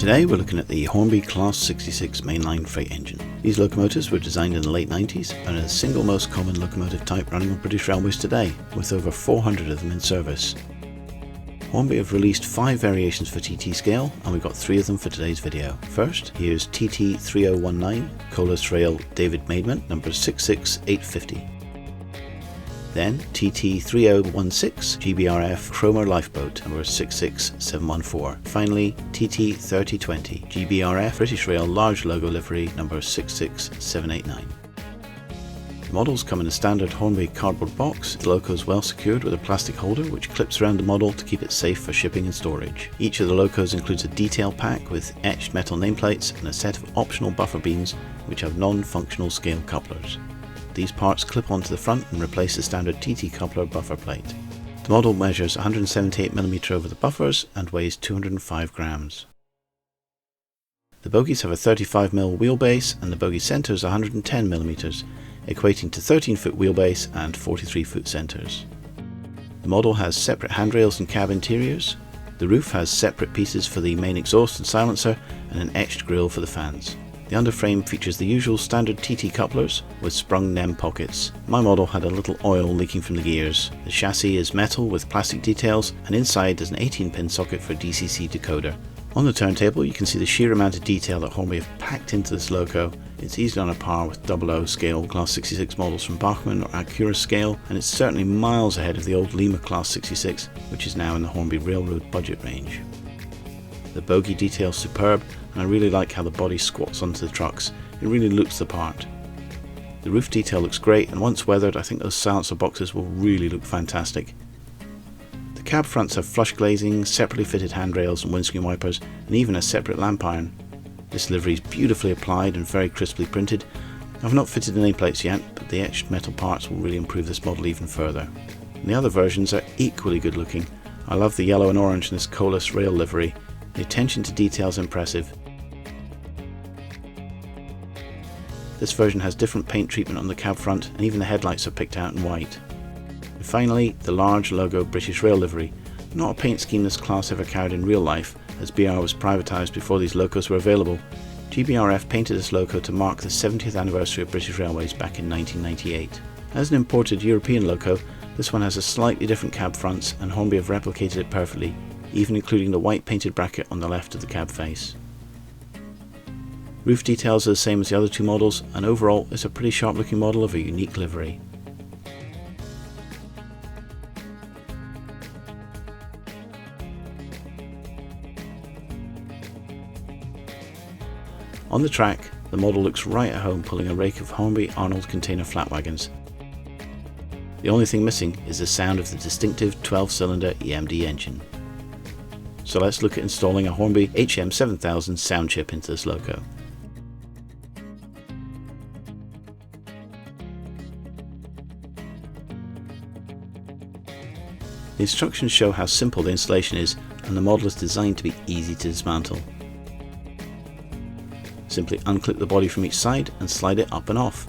Today we're looking at the Hornby Class 66 mainline freight engine. These locomotives were designed in the late 90s and are the single most common locomotive type running on British Railways today, with over 400 of them in service. Hornby have released 5 variations for TT scale, and we've got 3 of them for today's video. First, here's TT 3019 Colas Rail David Maidment, number 66850. Then TT 3016 GBRF Cromer Lifeboat, number 66714. Finally, TT 3020 GBRF British Rail Large Logo Livery, number 66789. The models come in a standard Hornby cardboard box. The loco is well secured with a plastic holder which clips around the model to keep it safe for shipping and storage. Each of the locos includes a detail pack with etched metal nameplates and a set of optional buffer beams which have non-functional scale couplers. These parts clip onto the front and replace the standard TT coupler buffer plate. The model measures 178mm over the buffers and weighs 205 grams. The bogies have a 35mm wheelbase and the bogie centre is 110mm, equating to 13-foot wheelbase and 43-foot centres. The model has separate handrails and cab interiors. The roof has separate pieces for the main exhaust and silencer and an etched grille for the fans. The underframe features the usual standard TT couplers with sprung NEM pockets. My model had a little oil leaking from the gears. The chassis is metal with plastic details, and inside there's an 18-pin socket for DCC decoder. On the turntable you can see the sheer amount of detail that Hornby have packed into this loco. It's easily on a par with 00 scale Class 66 models from Bachmann or Acura scale, and it's certainly miles ahead of the old Lima Class 66, which is now in the Hornby Railroad budget range. The bogie detail's superb, and I really like how the body squats onto the trucks. It really looks the part. The roof detail looks great, and once weathered I think those silencer boxes will really look fantastic. The cab fronts have flush glazing, separately fitted handrails and windscreen wipers, and even a separate lamp iron. This livery is beautifully applied and very crisply printed. I've not fitted the nameplates yet, but the etched metal parts will really improve this model even further. And the other versions are equally good looking. I love the yellow and orange in this Colas Rail livery. The attention to detail is impressive. This version has different paint treatment on the cab front, and even the headlights are picked out in white. And finally, the large logo British Rail livery. Not a paint scheme this class ever carried in real life, as BR was privatised before these locos were available. GBRF painted this loco to mark the 70th anniversary of British Railways back in 1998. As an imported European loco, this one has a slightly different cab fronts, and Hornby have replicated it perfectly, even including the white painted bracket on the left of the cab face. Roof details are the same as the other 2 models, and overall it's a pretty sharp looking model of a unique livery. On the track, the model looks right at home pulling a rake of Hornby Arnold container flat wagons. The only thing missing is the sound of the distinctive 12-cylinder EMD engine. So let's look at installing a Hornby HM7000 sound chip into this loco. The instructions show how simple the installation is, and the model is designed to be easy to dismantle. Simply unclip the body from each side and slide it up and off.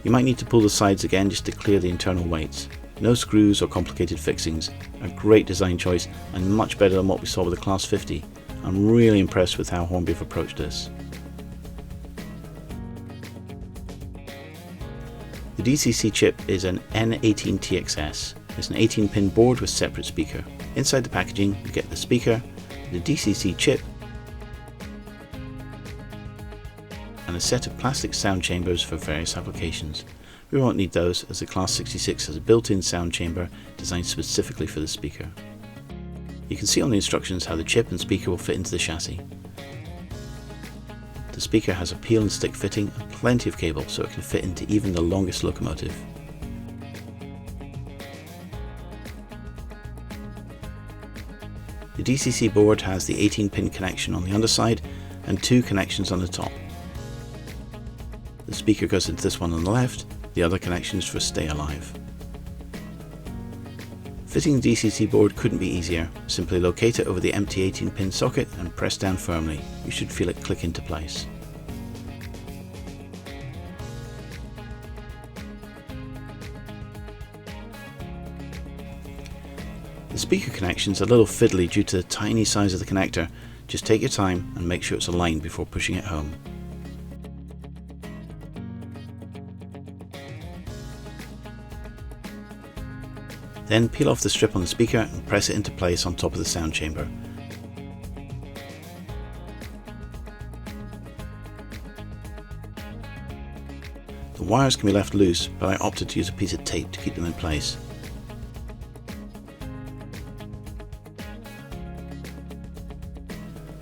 You might need to pull the sides again just to clear the internal weights. No screws or complicated fixings. A great design choice and much better than what we saw with the Class 50. I'm really impressed with how Hornby have approached this. The DCC chip is an N18 TXS. It's an 18-pin board with separate speaker. Inside the packaging you get the speaker, the DCC chip, and a set of plastic sound chambers for various applications. We won't need those as the Class 66 has a built-in sound chamber designed specifically for the speaker. You can see on the instructions how the chip and speaker will fit into the chassis. The speaker has a peel and stick fitting and plenty of cable so it can fit into even the longest locomotive. The DCC board has the 18-pin connection on the underside and 2 connections on the top. The speaker goes into this one on the left, the other connection is for Stay Alive. Fitting the DCC board couldn't be easier. Simply locate it over the empty 18-pin socket and press down firmly. You should feel it click into place. The speaker connection is a little fiddly due to the tiny size of the connector. Just take your time and make sure it's aligned before pushing it home. Then peel off the strip on the speaker and press it into place on top of the sound chamber. The wires can be left loose, but I opted to use a piece of tape to keep them in place.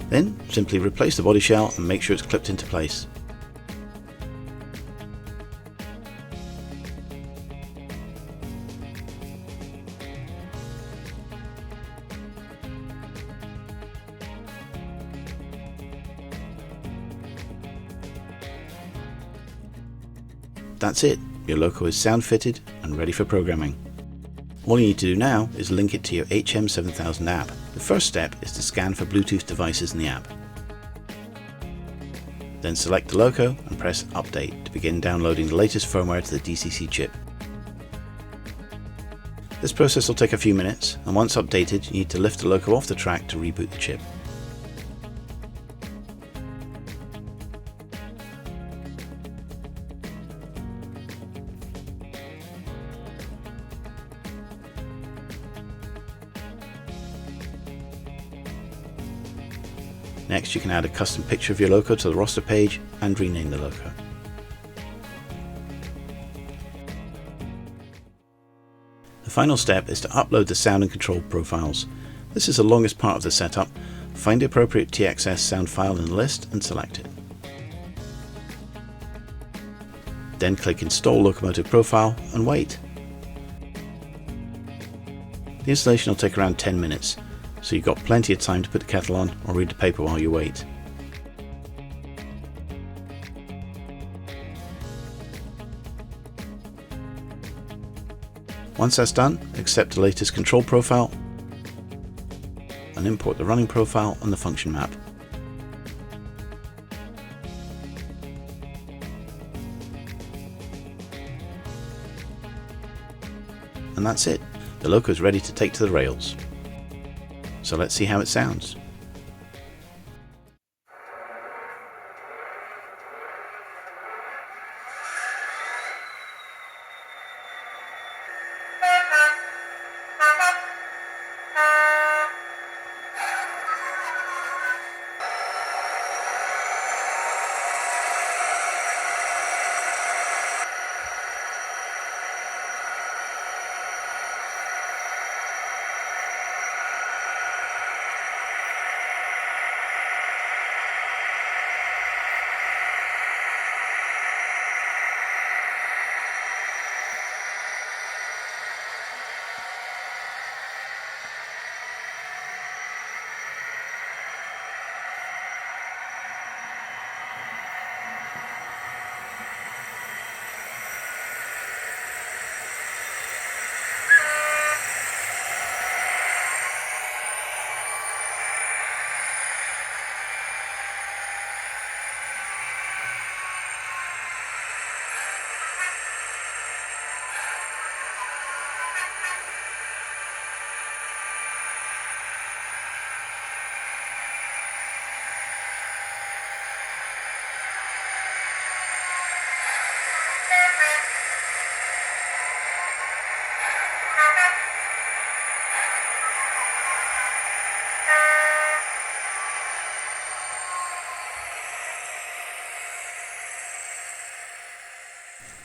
Then simply replace the body shell and make sure it's clipped into place. That's it, your loco is sound fitted and ready for programming. All you need to do now is link it to your HM7000 app. The first step is to scan for Bluetooth devices in the app. Then select the loco and press Update to begin downloading the latest firmware to the DCC chip. This process will take a few minutes, and once updated you need to lift the loco off the track to reboot the chip. Next, you can add a custom picture of your loco to the roster page and rename the loco. The final step is to upload the sound and control profiles. This is the longest part of the setup. Find the appropriate TXS sound file in the list and select it. Then click Install Locomotive Profile and wait. The installation will take around 10 minutes. So you've got plenty of time to put the kettle on or read the paper while you wait. Once that's done, accept the latest control profile and import the running profile and the function map. And that's it, the loco is ready to take to the rails. So let's see how it sounds.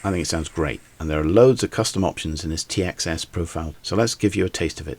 I think it sounds great, and there are loads of custom options in this TXS profile, so let's give you a taste of it.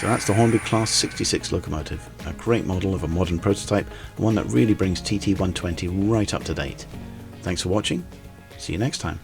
So that's the Hornby Class 66 locomotive, a great model of a modern prototype, and one that really brings TT120 right up to date. Thanks for watching, see you next time.